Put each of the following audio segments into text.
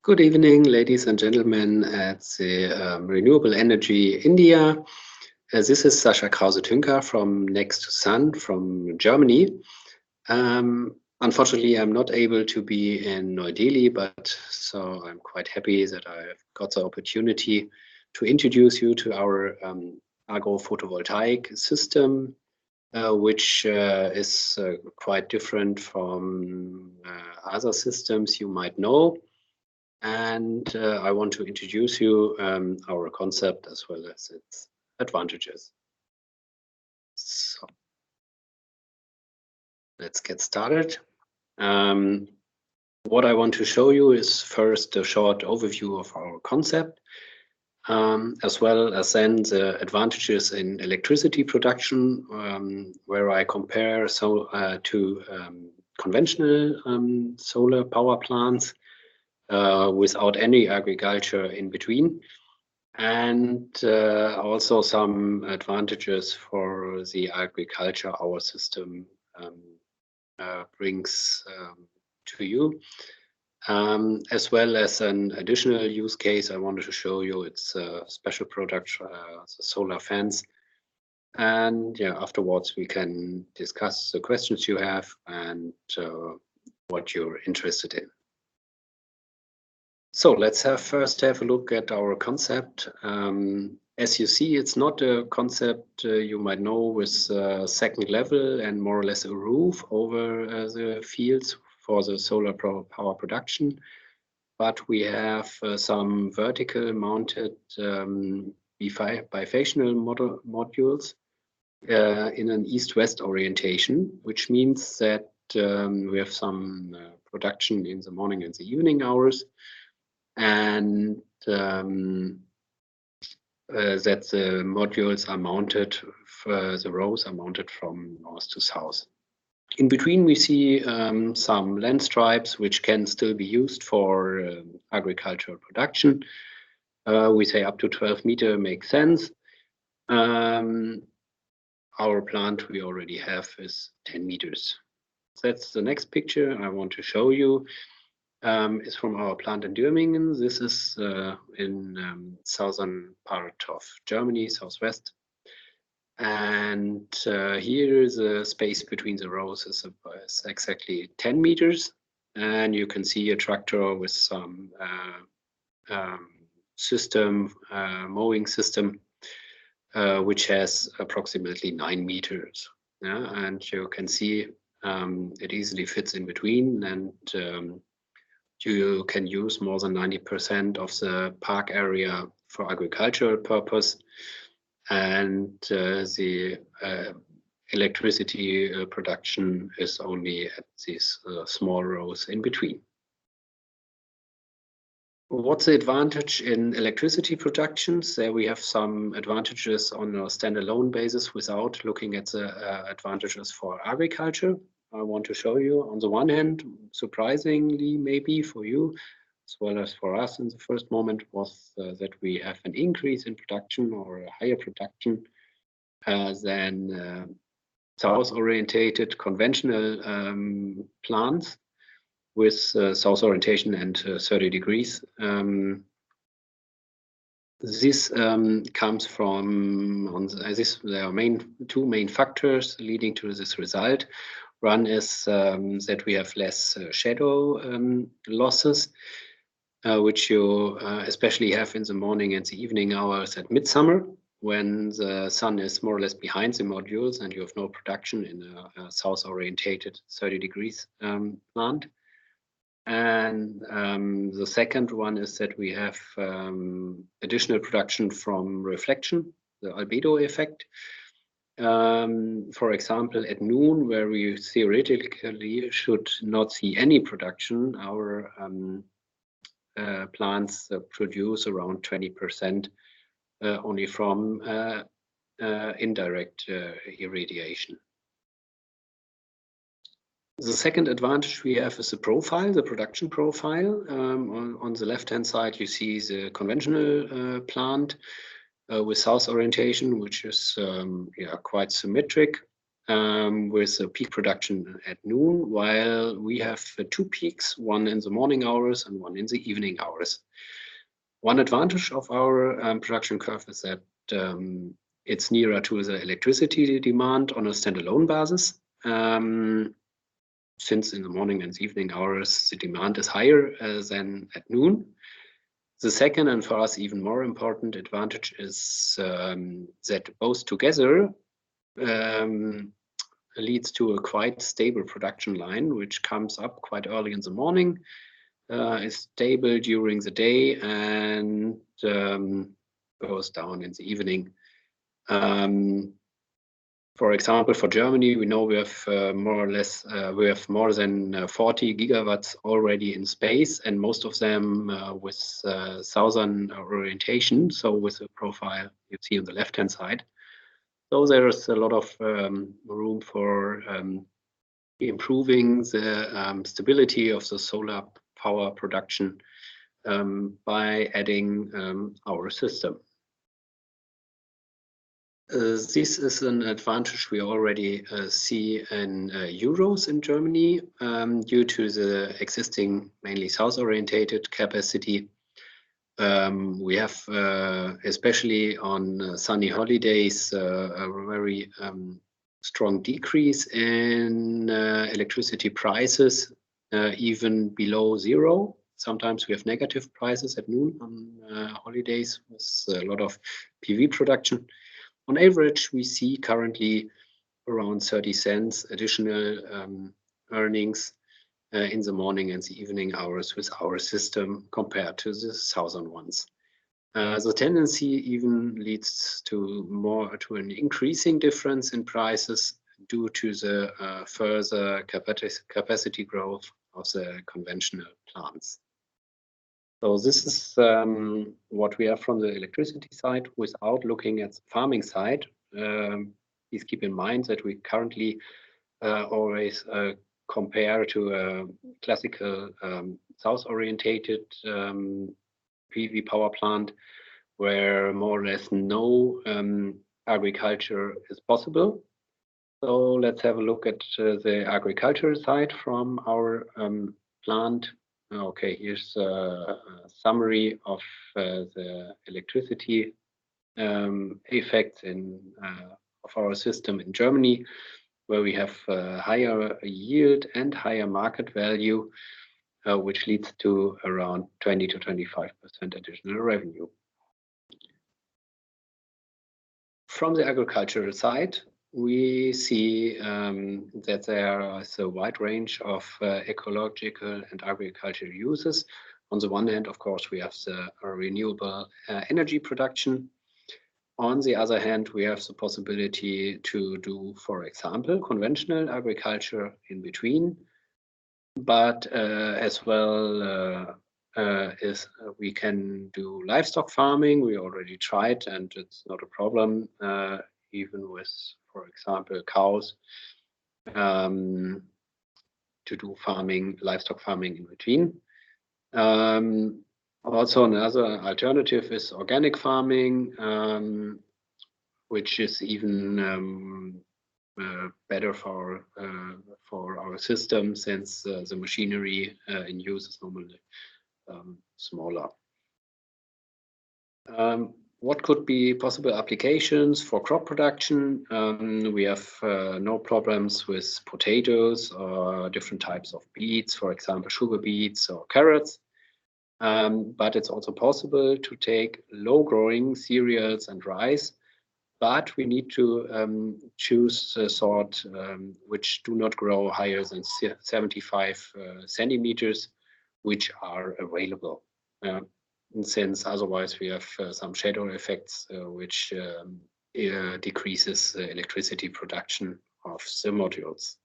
Good evening, ladies and gentlemen at the Renewable Energy India. This is Sascha Krause-Tuenker from Next to Sun from Germany. Unfortunately, I'm not able to be in New Delhi, but so I'm quite happy that I've got the opportunity to introduce you to our Agro-Photovoltaik system, which is quite different from other systems you might know. And I want to introduce you our concept as well as its advantages. So let's get started. What I want to show you is first a short overview of our concept, as well as then the advantages in electricity production, where I compare to conventional solar power plants without any agriculture in between, and also some advantages for the agriculture our system brings to you, as well as an additional use case I wanted to show you. It's a special product, the solar fans. And yeah, afterwards we can discuss the questions you have and what you're interested in. So let's first have a look at our concept. As you see, it's not a concept you might know with second level and more or less a roof over the fields for the solar power production, but we have some vertical mounted bifacial modules in an east-west orientation, which means that we have some production in the morning and the evening hours, and that the modules are mounted, the rows are mounted from north to south. In between we see some land stripes which can still be used for agricultural production. We say up to 12 meters makes sense. Our plant we already have is 10 meters. That's the next picture I want to show you. Is from our plant in Dürmingen. This is in southern part of Germany, southwest. And here the space between the rows is exactly 10 meters. And you can see a tractor with some mowing system, which has approximately 9 meters. Yeah? And you can see it easily fits in between, and you can use more than 90% of the park area for agricultural purpose, and the electricity production is only at these small rows in between. What's the advantage in electricity productions? There we have some advantages on a standalone basis without looking at the advantages for agriculture. I want to show you. On the one hand, surprisingly maybe for you, as well as for us in the first moment, was that we have an increase in production or a higher production than south-orientated conventional plants with south orientation and 30 degrees. This comes from, there are two main factors leading to this result. One is that we have less shadow losses, which you especially have in the morning and the evening hours at midsummer, when the sun is more or less behind the modules and you have no production in a south-orientated 30 degrees plant. And the second one is that we have additional production from reflection, the albedo effect. For example, at noon, where we theoretically should not see any production, our plants produce around 20% only from indirect irradiation. The second advantage we have is the profile, the production profile. On the left-hand side, you see the conventional plant with south orientation, which is quite symmetric. with a peak production at noon, while we have two peaks, one in the morning hours and one in the evening hours. One advantage of our production curve is that it's nearer to the electricity demand on a standalone basis. Since in the morning and evening hours, the demand is higher than at noon. The second, and for us even more important advantage, is that both together leads to a quite stable production line, which comes up quite early in the morning, is stable during the day, and goes down in the evening. For example, for Germany, we know we have more or less we have more than 40 gigawatts already in space, and most of them with southern orientation, so with the profile you see on the left-hand side. So there's a lot of room for improving the stability of the solar power production by adding our system. This is an advantage we already see in euros in Germany due to the existing mainly south-orientated capacity. We have, especially on sunny holidays, a very strong decrease in electricity prices, even below zero. Sometimes we have negative prices at noon on holidays with a lot of PV production. On average, we see currently around 30 cents additional earnings in the morning and the evening hours with our system compared to the southern ones. The tendency even leads to an increasing difference in prices due to the further capacity growth of the conventional plants. So this is what we have from the electricity side. Without looking at the farming side, please keep in mind that we currently always compare to a classical south-orientated PV power plant, where more or less no agriculture is possible. So let's have a look at the agriculture side from our plant. Okay, here's a summary of the electricity effects of our system in Germany, where we have higher yield and higher market value, which leads to around 20 to 25% additional revenue. From the agricultural side, we see that there is a wide range of ecological and agricultural uses. On the one hand, of course, we have the renewable energy production. On the other hand, we have the possibility to do, for example, conventional agriculture in between, but as well we can do livestock farming. We already tried, and it's not a problem, even with, for example, cows, to do livestock farming in between. Also, another alternative is organic farming, which is even better for our system, since the machinery in use is normally smaller. What could be possible applications for crop production? We have no problems with potatoes or different types of beets, for example, sugar beets or carrots. But it's also possible to take low-growing cereals and rice, but we need to choose a sort which do not grow higher than 75 centimeters, which are available. Since otherwise we have some shadow effects, which decreases the electricity production of the modules.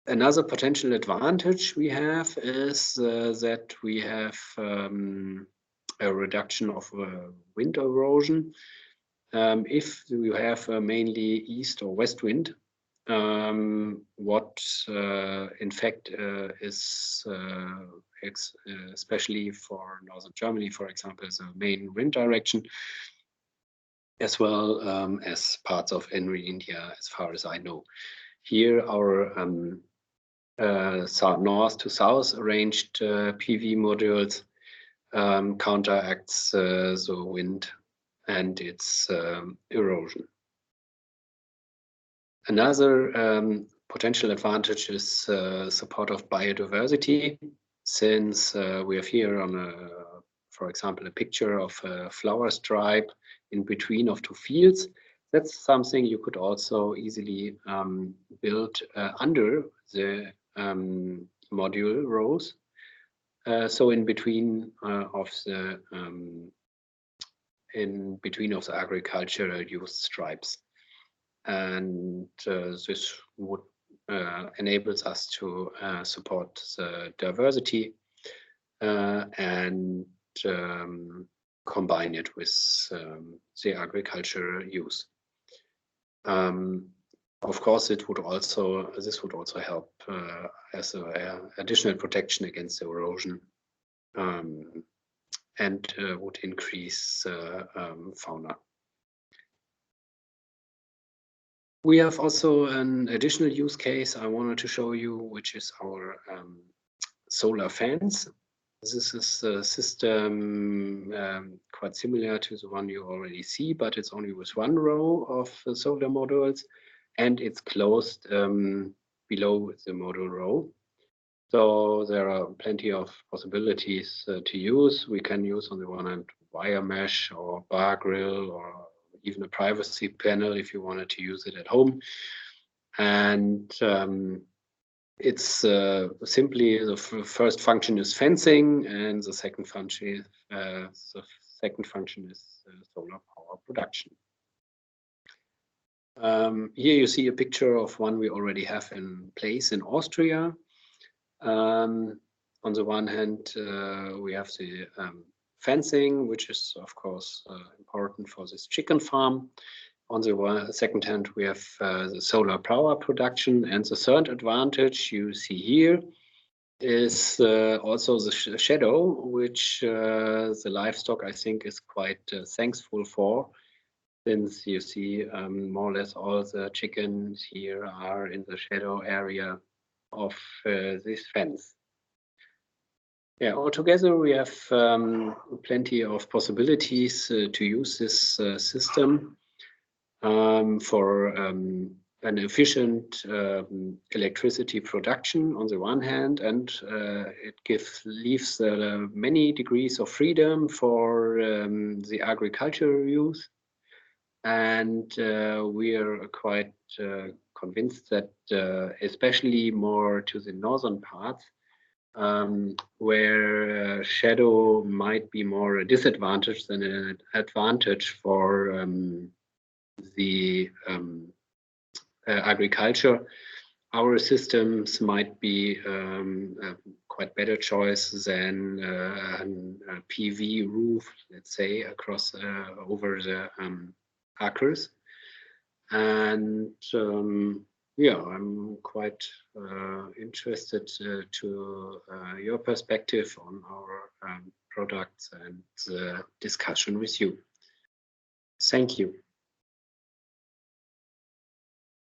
Another potential advantage we have is that we have a reduction of wind erosion. If you have mainly east or west wind, what in fact is especially for northern Germany, for example, is the main wind direction. as well as parts of NRE India, as far as I know. Here, our north to south arranged PV modules counteracts the wind and its erosion. Another potential advantage is support of biodiversity, since we have here on for example, a picture of a flower stripe in between of two fields. That's something you could also easily build under the module rows. So in between of the agricultural use stripes, and this would enables us to support the diversity and combine it with the agricultural use. Of course, this would also help as additional protection against erosion, and would increase fauna. We have also an additional use case I wanted to show you, which is our solar fans. This is a system quite similar to the one you already see, but it's only with one row of solar modules, and it's closed below the module row. So there are plenty of possibilities to use. We can use on the one hand wire mesh or bar grill, or even a privacy panel if you wanted to use it at home. And it's simply the first function is fencing, and the second function is solar power production. Here you see a picture of one we already have in place in Austria. On the one hand, we have the fencing, which is of course important for this chicken farm. On the second hand, we have the solar power production, and the third advantage you see here is also the shadow, which the livestock, I think, is quite thankful for, since you see more or less all the chickens here are in the shadow area of this fence. Yeah, altogether we have plenty of possibilities to use this system for an efficient electricity production on the one hand, and it leaves many degrees of freedom for the agricultural use. And we are quite convinced that especially more to the northern parts, where shadow might be more a disadvantage than an advantage for the agriculture, our systems might be a quite better choice than a PV roof, let's say, across over the acres. And yeah, I'm quite interested to your perspective on our products and discussion with you. Thank you.